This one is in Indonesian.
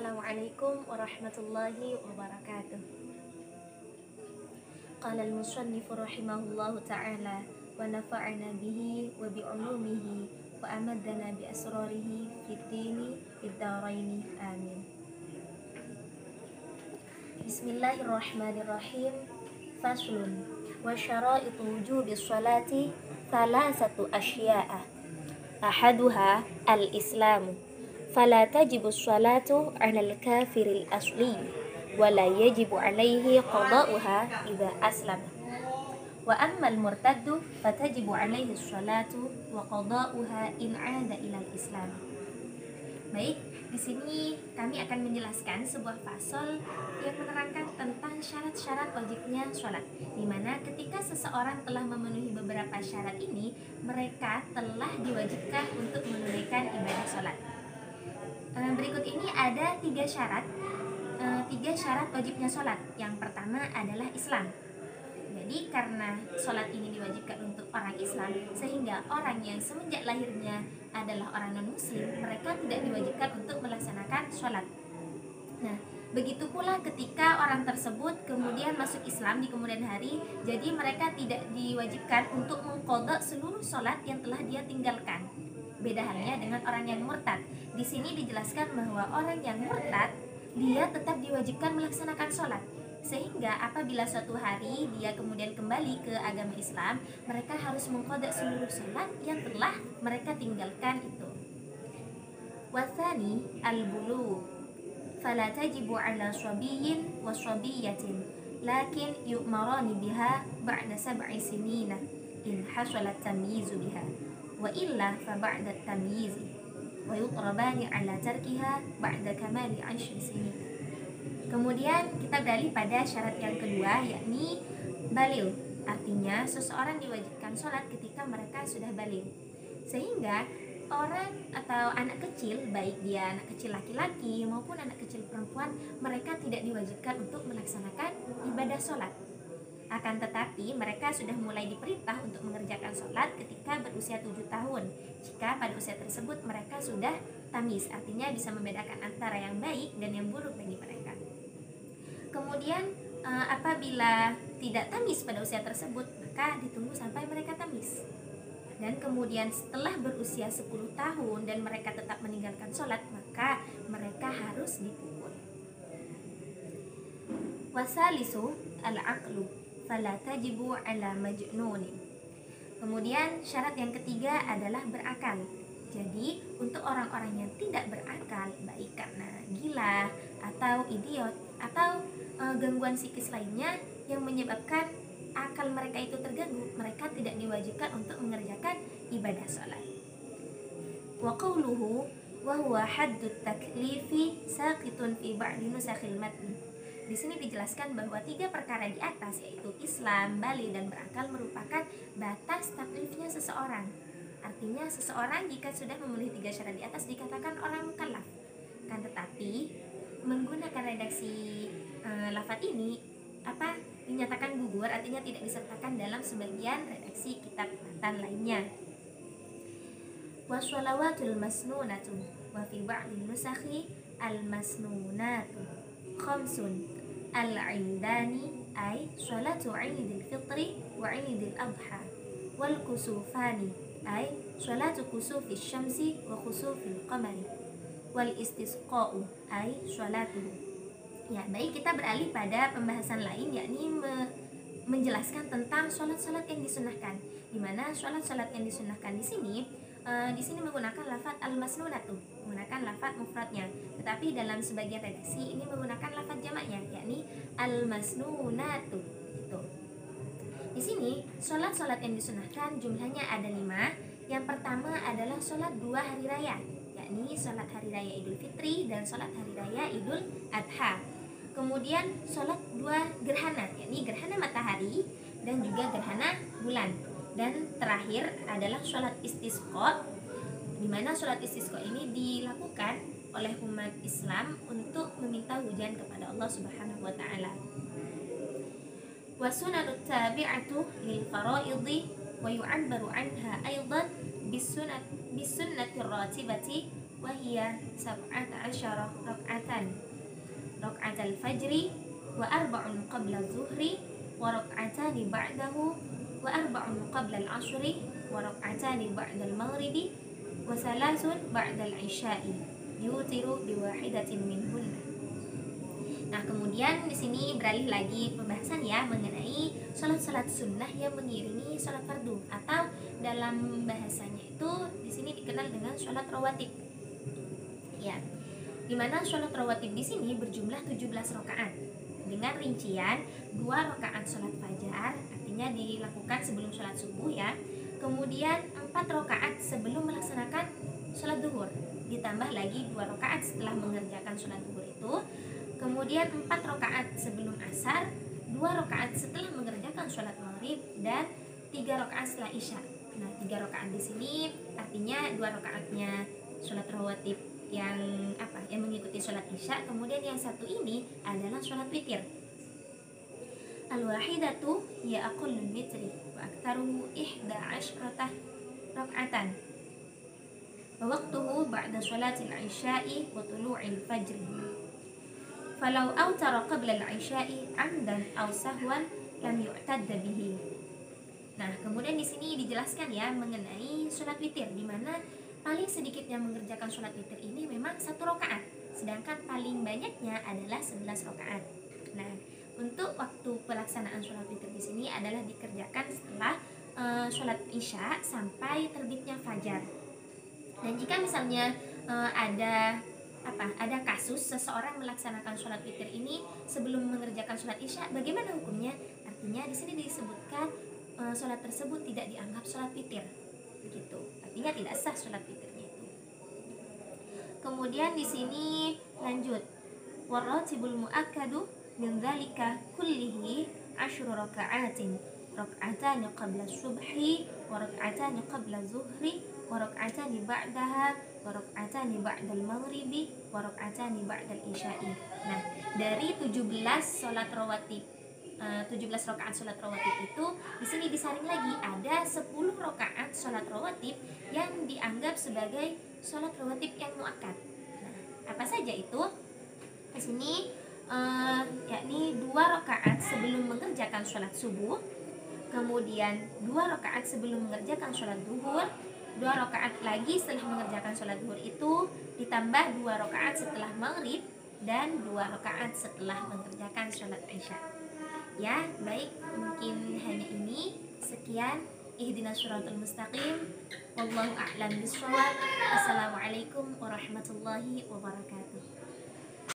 Assalamualaikum warahmatullahi wabarakatuh. Qala al-musannif rahimahullahu ta'ala wa nafa'ana bihi wa bi'ulumihi wa amaddana bi asrarihi fid dini fid daraini amin. Bismillahirrahmanirrahim. Faslun wa syara'itu wujubis sholati thalathatu asya'a. Ahaduha al-islamu fala tajibu sholatu 'alal kafiril asli wala yajibu 'alaihi qada'uha idza aslama wa ammal murtaddu fatajibu 'alaihi sholatu wa qada'uha in 'ada ilal islam. Baik, di sini kami akan menjelaskan sebuah pasal yang menerangkan tentang syarat-syarat wajibnya sholat, di mana ketika seseorang telah memenuhi beberapa syarat ini, mereka telah diwajibkan untuk menunaikan ibadah sholat. Berikut ini ada tiga syarat wajibnya sholat. Yang pertama adalah Islam. Jadi karena sholat ini diwajibkan untuk orang Islam, sehingga orang yang semenjak lahirnya adalah orang non-muslim, mereka tidak diwajibkan untuk melaksanakan sholat. Nah, begitu pula ketika orang tersebut kemudian masuk Islam di kemudian hari, jadi mereka tidak diwajibkan untuk mengqadha seluruh sholat yang telah dia tinggalkan. Beda halnya dengan orang yang murtad. Di sini dijelaskan bahwa orang yang murtad dia tetap diwajibkan melaksanakan sholat, sehingga apabila suatu hari dia kemudian kembali ke agama Islam, mereka harus mengqadha seluruh sholat yang telah mereka tinggalkan itu. Wathani al-bulu fala tajibu ala swabiyyin wa swabiyatin lakin yu'marani biha ba'da sab'i sinina in hasalat tamyizu biha wa illa fa ba'da tamyizi wa yutrabani ala tarkiha ba'da kamali 10 sinin. Kemudian kita beralih pada syarat yang kedua, yakni balil. Artinya seseorang diwajibkan sholat ketika mereka sudah balil, sehingga orang atau anak kecil, baik dia anak kecil laki-laki maupun anak kecil perempuan, mereka tidak diwajibkan untuk melaksanakan ibadah sholat. Akan tetapi mereka sudah mulai diperintah untuk mengerjakan sholat ketika berusia 7 tahun, jika pada usia tersebut mereka sudah tamyiz, artinya bisa membedakan antara yang baik dan yang buruk bagi mereka. Kemudian apabila tidak tamyiz pada usia tersebut, maka ditunggu sampai mereka tamyiz. Dan kemudian setelah berusia 10 tahun dan mereka tetap meninggalkan sholat, maka mereka harus dipukul. Wasalisu al-aqlu fala tajibu ala majnunin. Kemudian syarat yang ketiga adalah berakal. Jadi untuk orang-orang yang tidak berakal, baik karena gila atau idiot atau gangguan psikis lainnya yang menyebabkan akal mereka itu terganggu, mereka tidak diwajibkan untuk mengerjakan ibadah sholat. Wa qawluhu wa huwa haddut taklifi saqitun fi ba'di nusakhil matni. Di sini dijelaskan bahwa 3 perkara di atas, yaitu Islam, bali, dan berakal, merupakan batas taklifnya seseorang. Artinya seseorang jika sudah memenuhi 3 syarat di atas dikatakan orang mukallaf. Kan tetapi menggunakan redaksi lafaz ini dinyatakan gugur, artinya tidak disertakan dalam sebagian redaksi kitab matan lainnya. Wassalawatul masnunatu wa fi ba'din nusakhi al-masnunatu khamsun al-'indani ay sholatu 'idil fitri wa 'idil adha wal kusufani ay sholatu kusufis syamsi wa kusufil qamari wal istisqa'u ay sholatuhu. Ya, baik, kita beralih pada pembahasan lain, yakni menjelaskan tentang sholat-sholat yang disunahkan, di mana sholat-sholat yang disunahkan di sini menggunakan lafaz al-masnunatu, menggunakan lafaz mufradnya, tetapi dalam sebagian redaksi ini menggunakan lafaz jamaknya, yakni al-masnunatu. Itu. Di sini sholat-sholat yang disunahkan jumlahnya ada 5. Yang pertama adalah sholat 2 hari raya, yakni sholat hari raya Idul Fitri dan sholat hari raya Idul Adha. Kemudian sholat 2 gerhana, yakni gerhana matahari dan juga gerhana bulan. Dan terakhir adalah sholat istisqa, di mana sholat istisqa ini dilakukan oleh umat Islam untuk meminta hujan kepada Allah Subhanahu wa taala. Wa sunanut tabi'atu lil fara'idhi wa yu'abbaru anha aidan bis sunnatir ratibati wa hiya 17 rak'atan. Rak'atal fajri wa arba'un qabla zuhri wa rak'atani ba'dahu wa arba'un qabla al-'ashri wa rak'atani ba'da al-maghribi wa salasun ba'da al-'isya'i yutiru bi wahidatin minhunna. Nah, kemudian di sini beralih lagi pembahasan ya mengenai salat-salat sunnah yang mengiringi salat fardu, atau dalam bahasanya itu di sini dikenal dengan salat rawatib. Ya, di mana salat rawatib di sini berjumlah 17 rakaat dengan rincian 2 rakaat salat fajar, artinya dilakukan sebelum salat subuh ya. Kemudian 4 rakaat sebelum melaksanakan salat duhur, ditambah lagi 2 rakaat setelah mengerjakan salat duhur itu. Kemudian 4 rakaat sebelum asar, 2 rakaat setelah mengerjakan salat maghrib, dan 3 rakaat setelah isya. Nah, 3 rakaat di sini artinya 2 rakaatnya salat rawatib yang mengikuti salat isya, kemudian yang satu ini adalah salat witir. Al-wahidatu ya aqallul witri wa aktsaruhu 11 rak'atan. Wa waqtuhu ba'da sholatil isya'i wa tulu'il fajri. Falau autara qabla al-isya'i 'amdan aw sahwan lam yu'tadda bihi. Nah, kemudian di sini dijelaskan ya mengenai salat witir, di mana paling sedikitnya mengerjakan salat witir ini memang 1 rakaat, sedangkan paling banyaknya adalah 11 rakaat. Nah, untuk waktu pelaksanaan salat witir di sini adalah dikerjakan setelah salat isya sampai terbitnya fajar. Dan jika misalnya ada kasus seseorang melaksanakan sholat witir ini sebelum mengerjakan sholat isya, bagaimana hukumnya? Artinya di sini disebutkan sholat tersebut tidak dianggap sholat witir, begitu. Artinya tidak sah sholat witirnya itu. Kemudian di sini lanjut, waratibul muakkadu min dzalika kullihi 10 raka'atin, rak'atani qabla subhi wa rak'atani qabla zuhri wa rak'atani ba'daha wa rak'atani ba'dal maghribi wa rak'atani ba'dal isya'i. Nah, dari 17 salat rawatib, 17 rakaat salat rawatib itu di sini disaring lagi ada 10 rakaat salat rawatib yang dianggap sebagai salat rawatib yang muakkad. Nah, apa saja itu? Di sini yakni 2 rakaat sebelum mengerjakan salat subuh, kemudian 2 rakaat sebelum mengerjakan salat duhur, 2 rakaat lagi setelah mengerjakan sholat duhur itu, ditambah 2 rakaat setelah maghrib, dan 2 rakaat setelah mengerjakan sholat isya. Ya, baik, mungkin hanya ini. Sekian, ihdinas shiratal mustaqim. Wallahu a'lam bishawab. Assalamualaikum warahmatullahi wabarakatuh.